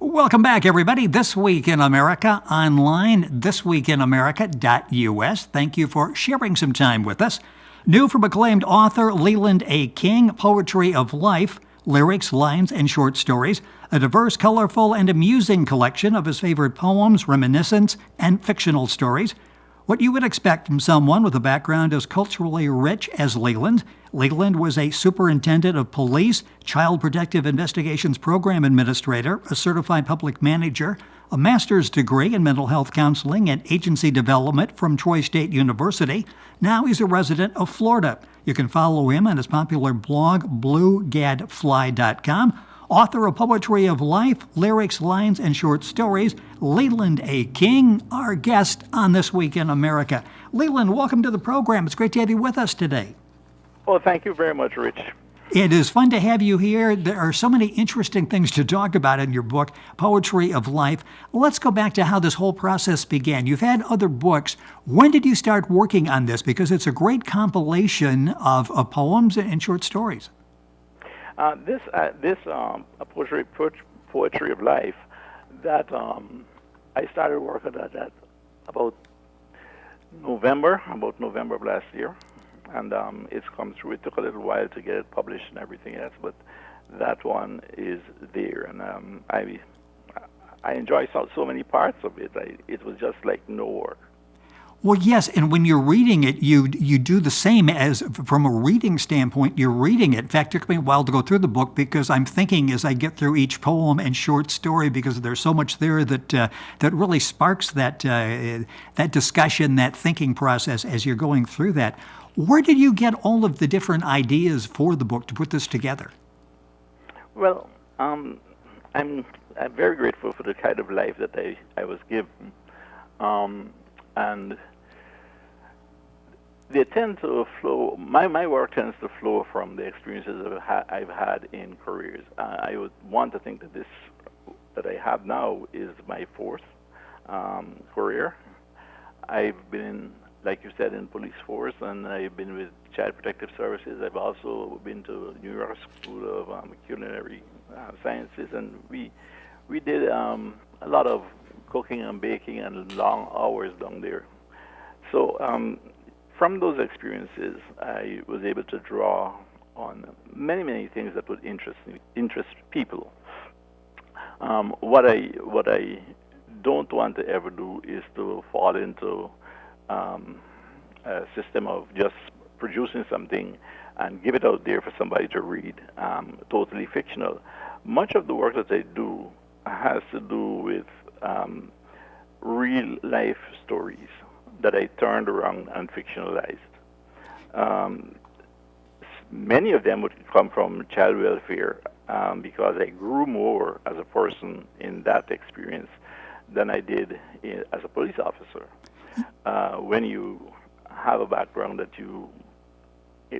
Welcome back, everybody. This Week in America online, thisweekinamerica.us. Thank you for sharing some time with us. New from acclaimed author Leyland A. King, Poetry of Life, lyrics, lines, and short stories. A diverse, colorful, and amusing collection of his favorite poems, reminiscence, and fictional stories. What you would expect from someone with a background as culturally rich as Leyland. Leyland was a superintendent of police, child protective investigations program administrator, a certified public manager, a master's degree in mental health counseling and agency development from State University. Now he's a resident of Florida. You can follow him on his popular blog, bluegadfly.com. Author of Poetry of Life, lyrics, lines, and short stories, Leyland A. King, our guest on This Week in America. Leyland, welcome to the program. It's great to have you with us today. Well, thank you very much, Rich. It is fun to have you here. There are so many interesting things to talk about in your book, Poetry of Life. Let's go back to how this whole process began. You've had other books. When did you start working on this? Because it's a great compilation of poems and short stories. This poetry of life, that I started working at that about November of last year, and it's come through. It took a little while to get it published and everything else, but that one is there, and I enjoy so many parts of it. It was just like no work. Well, yes, and when you're reading it, you do the same as from a reading standpoint. You're reading it. In fact, it took me a while to go through the book because I'm thinking as I get through each poem and short story, because there's so much there that really sparks that discussion, that thinking process as you're going through that. Where did you get all of the different ideas for the book to put this together? Well, I'm very grateful for the kind of life that I was given, and they tend to flow. My work tends to flow from the experiences I've had in careers. I would want to think that this that I have now is my fourth career. I've been, like you said, in police force, and I've been with Child Protective Services. I've also been to New York School of Culinary Sciences, and we did a lot of cooking and baking and long hours down there. So from those experiences, I was able to draw on many things that would interest people. What I don't want to ever do is to fall into a system of just producing something and give it out there for somebody to read, totally fictional. Much of the work that I do has to do with real life stories that I turned around and fictionalized. Many of them would come from child welfare because I grew more as a person in that experience than I did as a police officer. When you have a background that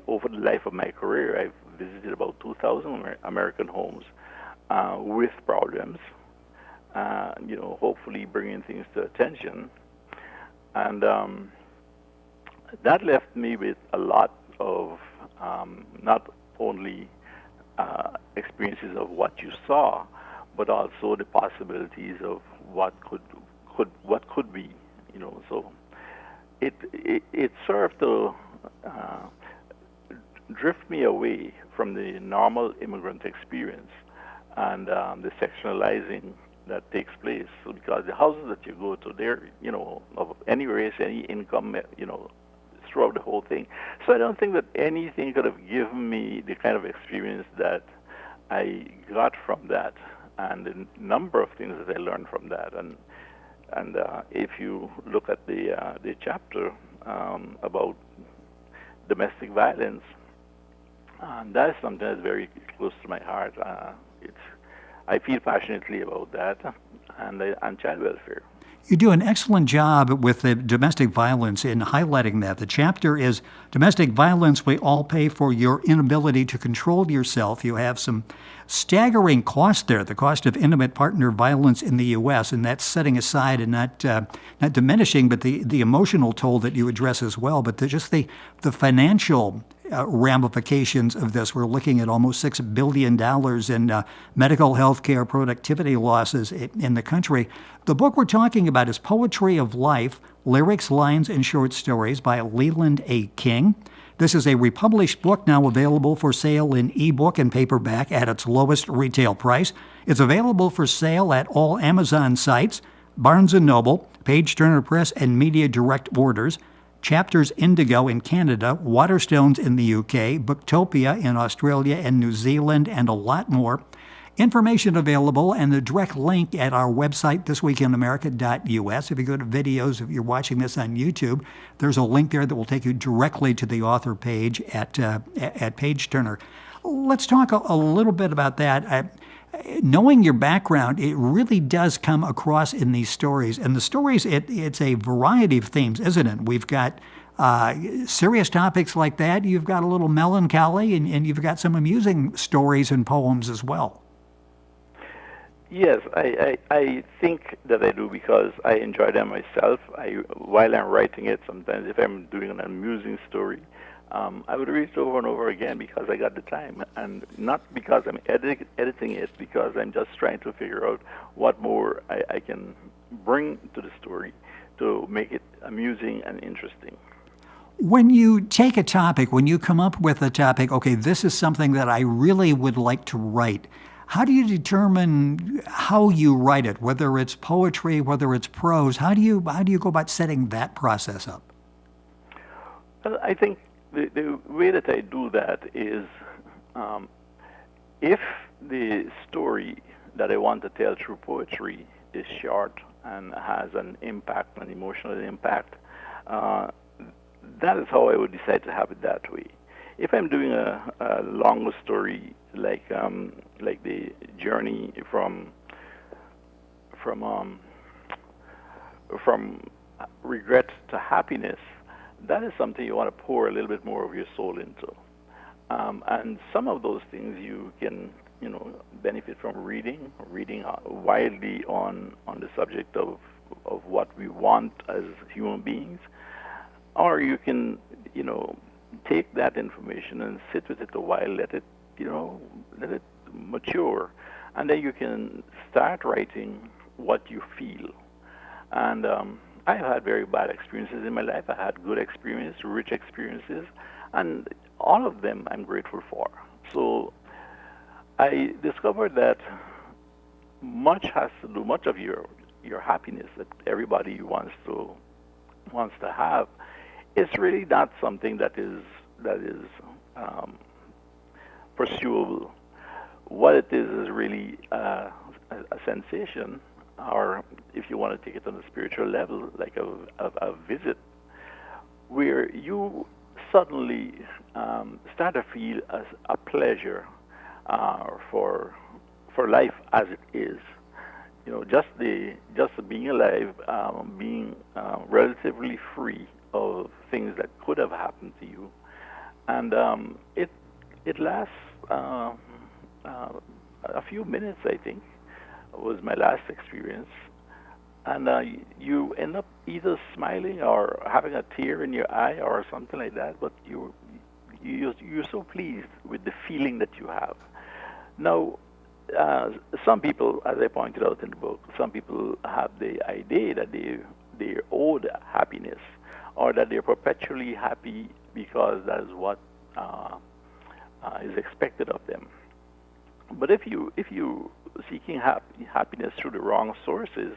over the life of my career, I've visited about 2,000 American homes with problems, hopefully bringing things to attention. And that left me with a lot of not only experiences of what you saw, but also the possibilities of what could be. So it served to drift me away from the normal immigrant experience and the sectionalizing that takes place. So because the houses that you go to, they're, of any race, any income, throughout the whole thing. So I don't think that anything could have given me the kind of experience that I got from that, and the number of things that I learned from that. And if you look at the chapter about domestic violence, that is something that's very close to my heart. I feel passionately about that, and child welfare. You do an excellent job with the domestic violence in highlighting that. The chapter is Domestic Violence We All Pay for Your Inability to Control Yourself. You have some staggering cost there, the cost of intimate partner violence in the U.S., and that's setting aside and not diminishing, but the emotional toll that you address as well, but just the financial ramifications of this. We're looking at almost $6 billion in medical health care productivity losses in the country. The book we're talking about is Poetry of Life, Lyrics, Lines, and Short Stories by Leyland A. King. This is a republished book now available for sale in ebook and paperback at its lowest retail price. It's available for sale at all Amazon sites, Barnes & Noble, Page Turner Press, and Media Direct Orders. Chapters Indigo in Canada, Waterstones in the UK, Booktopia in Australia and New Zealand, and a lot more. Information available and the direct link at our website, thisweekinamerica.us. If you go to videos, if you're watching this on YouTube, there's a link there that will take you directly to the author page at Page Turner. Let's talk a little bit about that. Knowing your background, it really does come across in these stories. And the stories, it's a variety of themes, isn't it? We've got serious topics like that. You've got a little melancholy, and you've got some amusing stories and poems as well. Yes, I think that I do because I enjoy them myself. While I'm writing it, sometimes if I'm doing an amusing story, I would read it over and over again because I got the time, and not because I'm editing it, because I'm just trying to figure out what more I can bring to the story to make it amusing and interesting. When you take a topic, when you come up with a topic, okay, this is something that I really would like to write, how do you determine how you write it, whether it's poetry, whether it's prose? How do you go about setting that process up? Well, I think the way that I do that is if the story that I want to tell through poetry is short and has an impact, an emotional impact, that is how I would decide to have it that way. If I'm doing a longer story like the journey from regret to happiness, that is something you want to pour a little bit more of your soul into. And some of those things you can, benefit from reading widely on the subject of what we want as human beings, or you can, take that information and sit with it a while, let it mature, and then you can start writing what you feel. And I've had very bad experiences in my life. I had good experiences, rich experiences, and all of them I'm grateful for. So I discovered that much of your happiness that everybody wants to have, it's really not something that is pursuable. What it is really a sensation, or if you want to take it on a spiritual level, like a visit, where you suddenly start to feel as a pleasure for life as it is. Just being alive, being relatively free of things that could have happened to you, and it lasts a few minutes. I think was my last experience, and you end up either smiling or having a tear in your eye or something like that. But you're so pleased with the feeling that you have. Now, some people, as I pointed out in the book, some people have the idea that they're owed happiness, or that they're perpetually happy because that is what is expected of them. But if you seeking happiness through the wrong sources,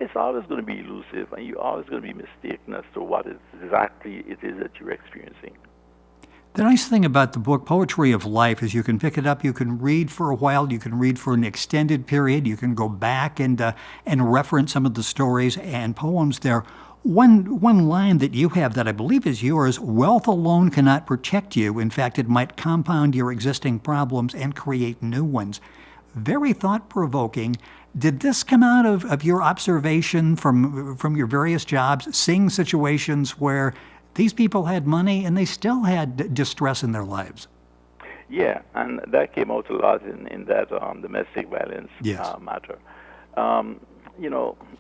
it's always going to be elusive, and you're always going to be mistaken as to what exactly it is that you're experiencing. The nice thing about the book, Poetry of Life, is you can pick it up, you can read for a while, you can read for an extended period, you can go back and reference some of the stories and poems there. One line that you have that I believe is yours: wealth alone cannot protect you. In fact, it might compound your existing problems and create new ones. Very thought-provoking. Did this come out of your observation from your various jobs, seeing situations where these people had money and they still had distress in their lives? Yeah, and that came out a lot in that domestic violence matter.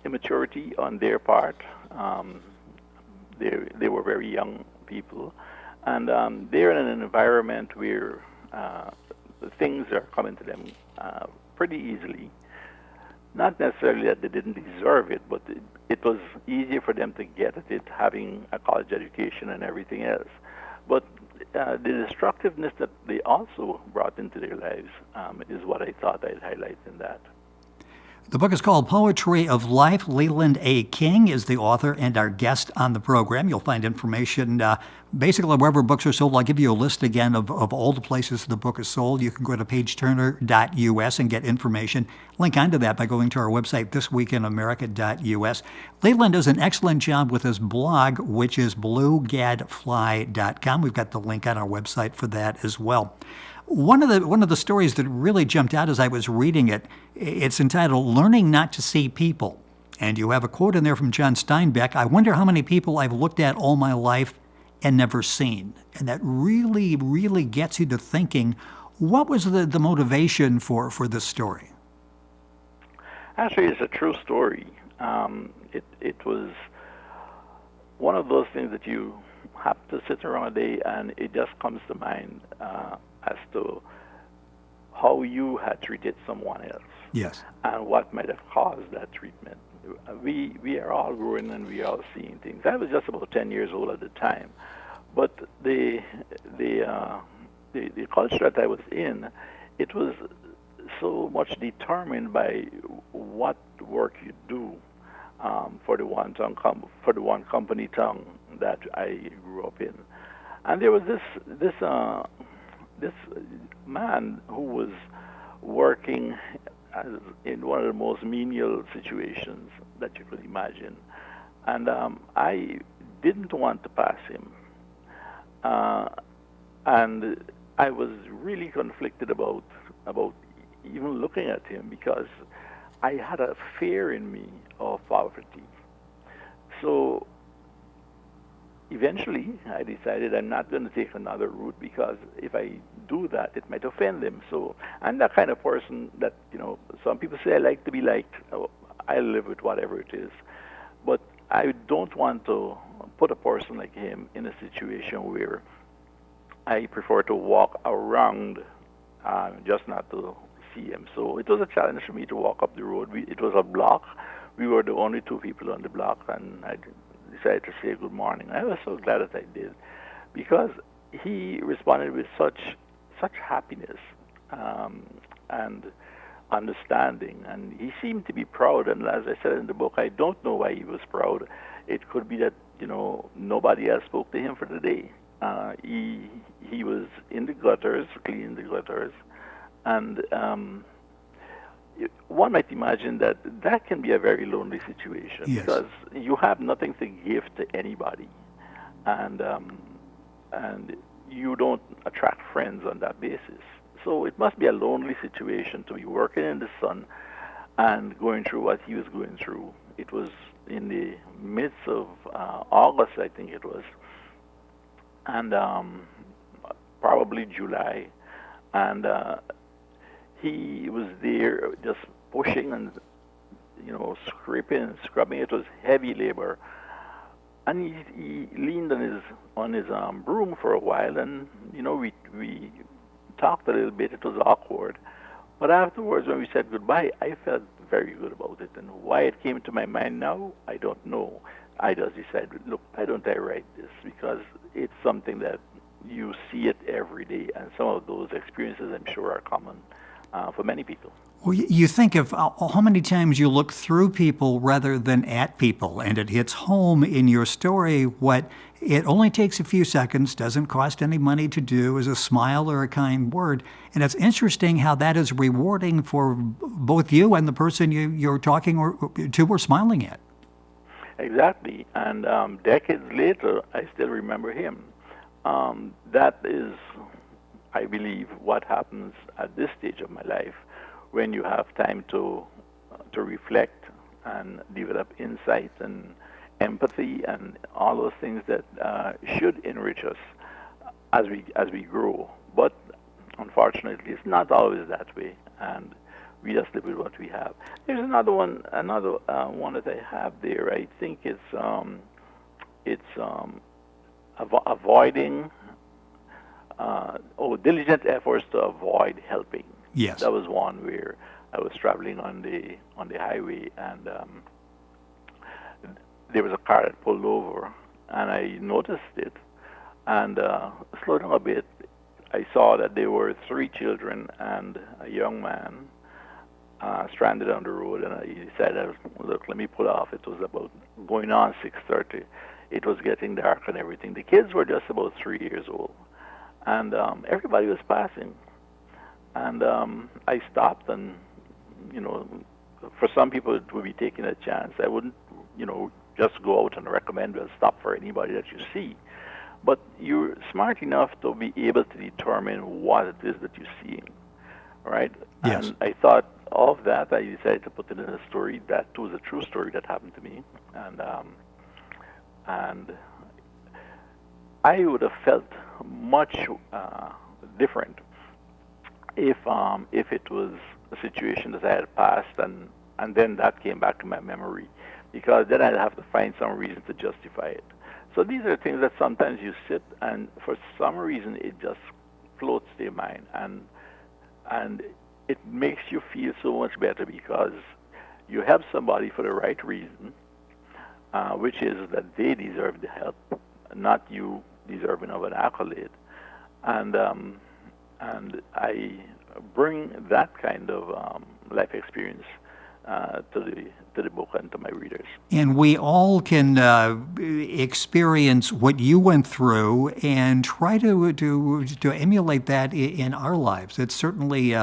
Immaturity on their part. They were very young people, And they're in an environment where things are coming to them pretty easily. Not necessarily that they didn't deserve it, but it was easier for them to get at it having a college education and everything else. But the destructiveness that they also brought into their lives is what I thought I'd highlight in that. The book is called Poetry of Life. Leyland A. King is the author and our guest on the program. You'll find information basically wherever books are sold. I'll give you a list again of all the places the book is sold. You can go to pageturner.us and get information. Link onto that by going to our website, thisweekinamerica.us. Leyland does an excellent job with his blog, which is bluegadfly.com. We've got the link on our website for that as well. One of the stories that really jumped out as I was reading it, it's entitled Learning Not to See People. And you have a quote in there from John Steinbeck, "I wonder how many people I've looked at all my life and never seen." And that really, really gets you to thinking, what was the motivation for this story? Actually, it's a true story. It was one of those things that you have to sit around a day and it just comes to mind as to how you had treated someone else. Yes. And what might have caused that treatment. We are all growing and we are all seeing things. I was just about 10 years old at the time, but the culture that I was in, it was so much determined by what work you do for the one company town that I grew up in. And there was this man who was working in one of the most menial situations that you could imagine. And I didn't want to pass him. And I was really conflicted about even looking at him because I had a fear in me of poverty. So eventually, I decided I'm not going to take another route because if I do that, it might offend them. So I'm that kind of person that, some people say I like to be liked. I live with whatever it is. But I don't want to put a person like him in a situation where I prefer to walk around just not to see him. So it was a challenge for me to walk up the road. It was a block. We were the only two people on the block, and I decided to say good morning. I was so glad that I did, because he responded with such happiness and understanding, and he seemed to be proud. And as I said in the book, I don't know why he was proud. It could be that nobody else spoke to him for the day. He was in the gutters, cleaning the gutters, and one might imagine that can be a very lonely situation. Yes. Because you have nothing to give to anybody, and you don't attract friends on that basis. So it must be a lonely situation to be working in the sun and going through what he was going through. It was in the midst of August, I think it was, and probably July, and he was there just pushing and scraping and scrubbing. It was heavy labor, and he leaned on his broom for a while, and we talked a little bit. It was awkward, but afterwards when we said goodbye, I felt very good about it. And why it came to my mind now, I don't know. I just decided, look, why don't I write this? Because it's something that you see it every day, and some of those experiences, I'm sure, are common for many people. Well, you think of how many times you look through people rather than at people, and it hits home in your story what it only takes a few seconds, doesn't cost any money to do, is a smile or a kind word. And it's interesting how that is rewarding for both you and the person you're talking to or smiling at. Exactly. And decades later, I still remember him. That is, I believe, what happens at this stage of my life, when you have time to reflect and develop insight and empathy and all those things that should enrich us as we grow. But unfortunately, it's not always that way, and we just live with what we have. There's another one that I have there. I think it's avoiding diligent efforts to avoid helping. Yes. That was one where I was traveling on the highway, and there was a car that pulled over, and I noticed it, and slowed down a bit. I saw that there were 3 children and a young man stranded on the road, and I decided, look, let me pull off. It was about going on 6:30. It was getting dark and everything. The kids were just about 3 years old, and everybody was passing. And I stopped, and for some people it would be taking a chance. I wouldn't, just go out and recommend a stop for anybody that you see. But you're smart enough to be able to determine what it is that you're seeing, right? Yes. And I thought of that. I decided to put it in a story that was a true story that happened to me, and I would have felt much different if it was a situation that I had passed and then that came back to my memory, because then I'd have to find some reason to justify it. So these are things that sometimes you sit and for some reason it just floats to your mind, and it makes you feel so much better because you help somebody for the right reason, which is that they deserve the help, not you deserving of an accolade. And I bring that kind of life experience to the book and to my readers. And we all can experience what you went through and try to emulate that in our lives. It's certainly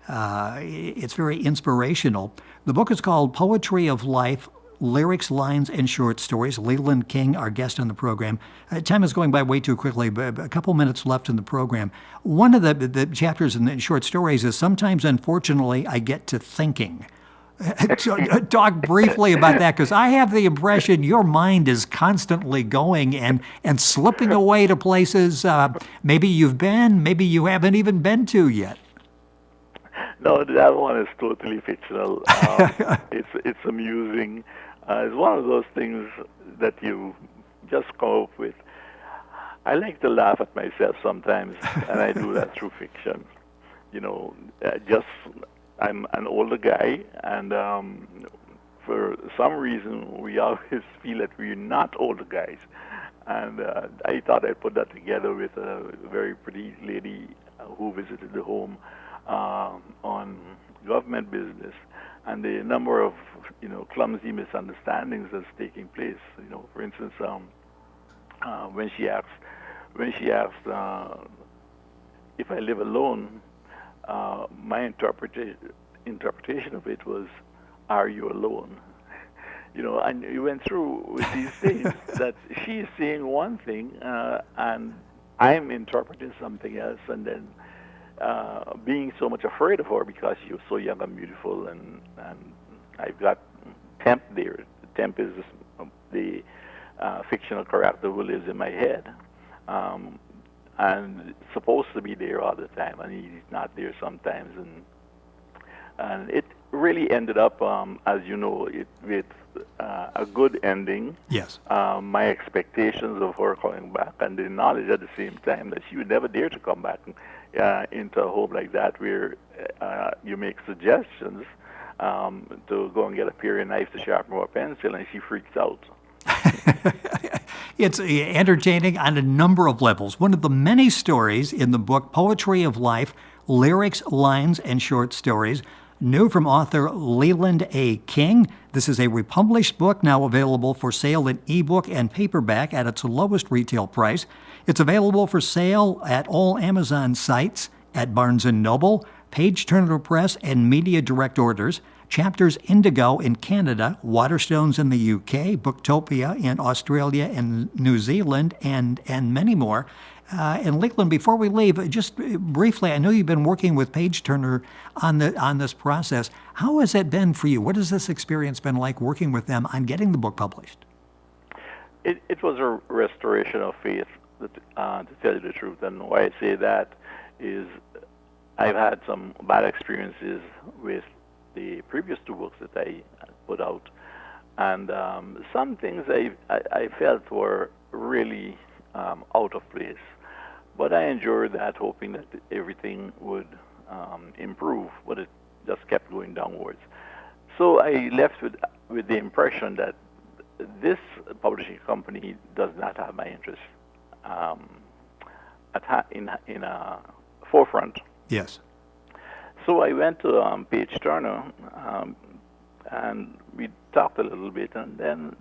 it's very inspirational. The book is called Poetry of Life: Lyrics, Lines, and Short Stories. Leyland King, our guest on the program. Time is going by way too quickly, but a couple minutes left in the program. One of the chapters in the short stories is, sometimes, unfortunately, I get to thinking. Talk briefly about that, because I have the impression your mind is constantly going and slipping away to places maybe you've been, maybe you haven't even been to yet. No, that one is totally fictional. It's amusing. It's one of those things that you just come up with. I like to laugh at myself sometimes, and I do that through fiction. I'm an older guy, and for some reason we always feel that we're not older guys. And I thought I'd put that together with a very pretty lady who visited the home on government business, and the number of clumsy misunderstandings that's taking place. For instance, when she asked if I live alone, my interpretation of it was, "Are you alone?" And you went through with these things that she's saying one thing, and I'm interpreting something else, and then being so much afraid of her because she was so young and beautiful, and I've got Temp there. Temp is the fictional character who lives in my head, and supposed to be there all the time, and he's not there sometimes, and it really ended up, as you know, with a good ending. Yes. My expectations of her coming back, and the knowledge at the same time that she would never dare to come back into a home like that, where you make suggestions to go and get a pair of knives to sharpen her pencil, and she freaks out. It's entertaining on a number of levels. One of the many stories in the book, Poetry of Life: Lyrics, Lines, and Short Stories, new from author Leyland A. King. This is a republished book, now available for sale in ebook and paperback at its lowest retail price. It's available for sale at all Amazon sites, at Barnes & Noble, Page Turner Press, and Media Direct Orders. Chapters Indigo in Canada, Waterstones in the UK, Booktopia in Australia and New Zealand, and many more. And Leyland, before we leave, just briefly, I know you've been working with Page Turner on this process. How has it been for you? What has this experience been like working with them on getting the book published? It was a restoration of faith, to tell you the truth. And why I say that is I've had some bad experiences with the previous 2 books that I put out, and some things I felt were really out of place. But I endured that, hoping that everything would improve, but it just kept going downwards. So I left with the impression that this publishing company does not have my interest in a forefront. Yes. So I went to Page Turner, and we talked a little bit, and then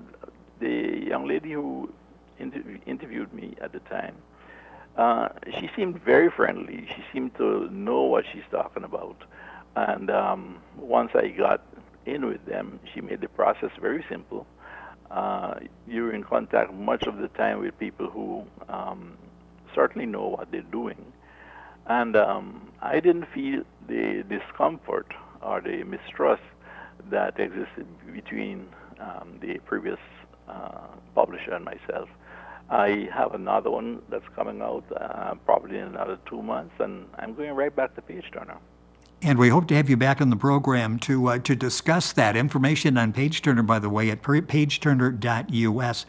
the young lady who interviewed me at the time, she seemed very friendly. She seemed to know what she's talking about. And once I got in with them, she made the process very simple. You're in contact much of the time with people who certainly know what they're doing. And I didn't feel the discomfort or the mistrust that existed between the previous publisher and myself. I have another one that's coming out probably in another 2 months, and I'm going right back to Page Turner. And we hope to have you back on the program to discuss that. Information on Page Turner, by the way, at pageturner.us.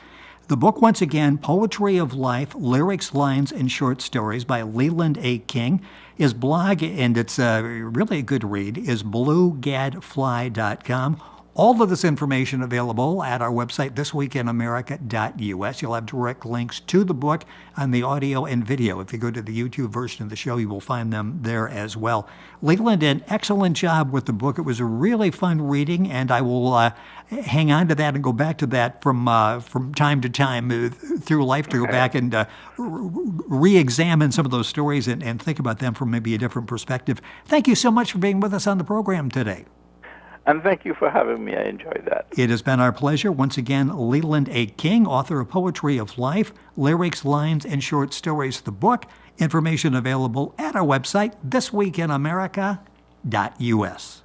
The book, once again, Poetry of Life, Lyrics, Lines, and Short Stories by Leyland A. King. His blog, and it's really a good read, is bluegadfly.com. All of this information available at our website, thisweekinamerica.us. You'll have direct links to the book on the audio and video. If you go to the YouTube version of the show, you will find them there as well. Leyland did an excellent job with the book. It was a really fun reading, and I will hang on to that and go back to that from time to time through life to go back and re-examine some of those stories and think about them from maybe a different perspective. Thank you so much for being with us on the program today. And thank you for having me. I enjoyed that. It has been our pleasure. Once again, Leyland A. King, author of Poetry of Life, Lyrics, Lines, and Short Stories. The book, information available at our website, thisweekinamerica.us.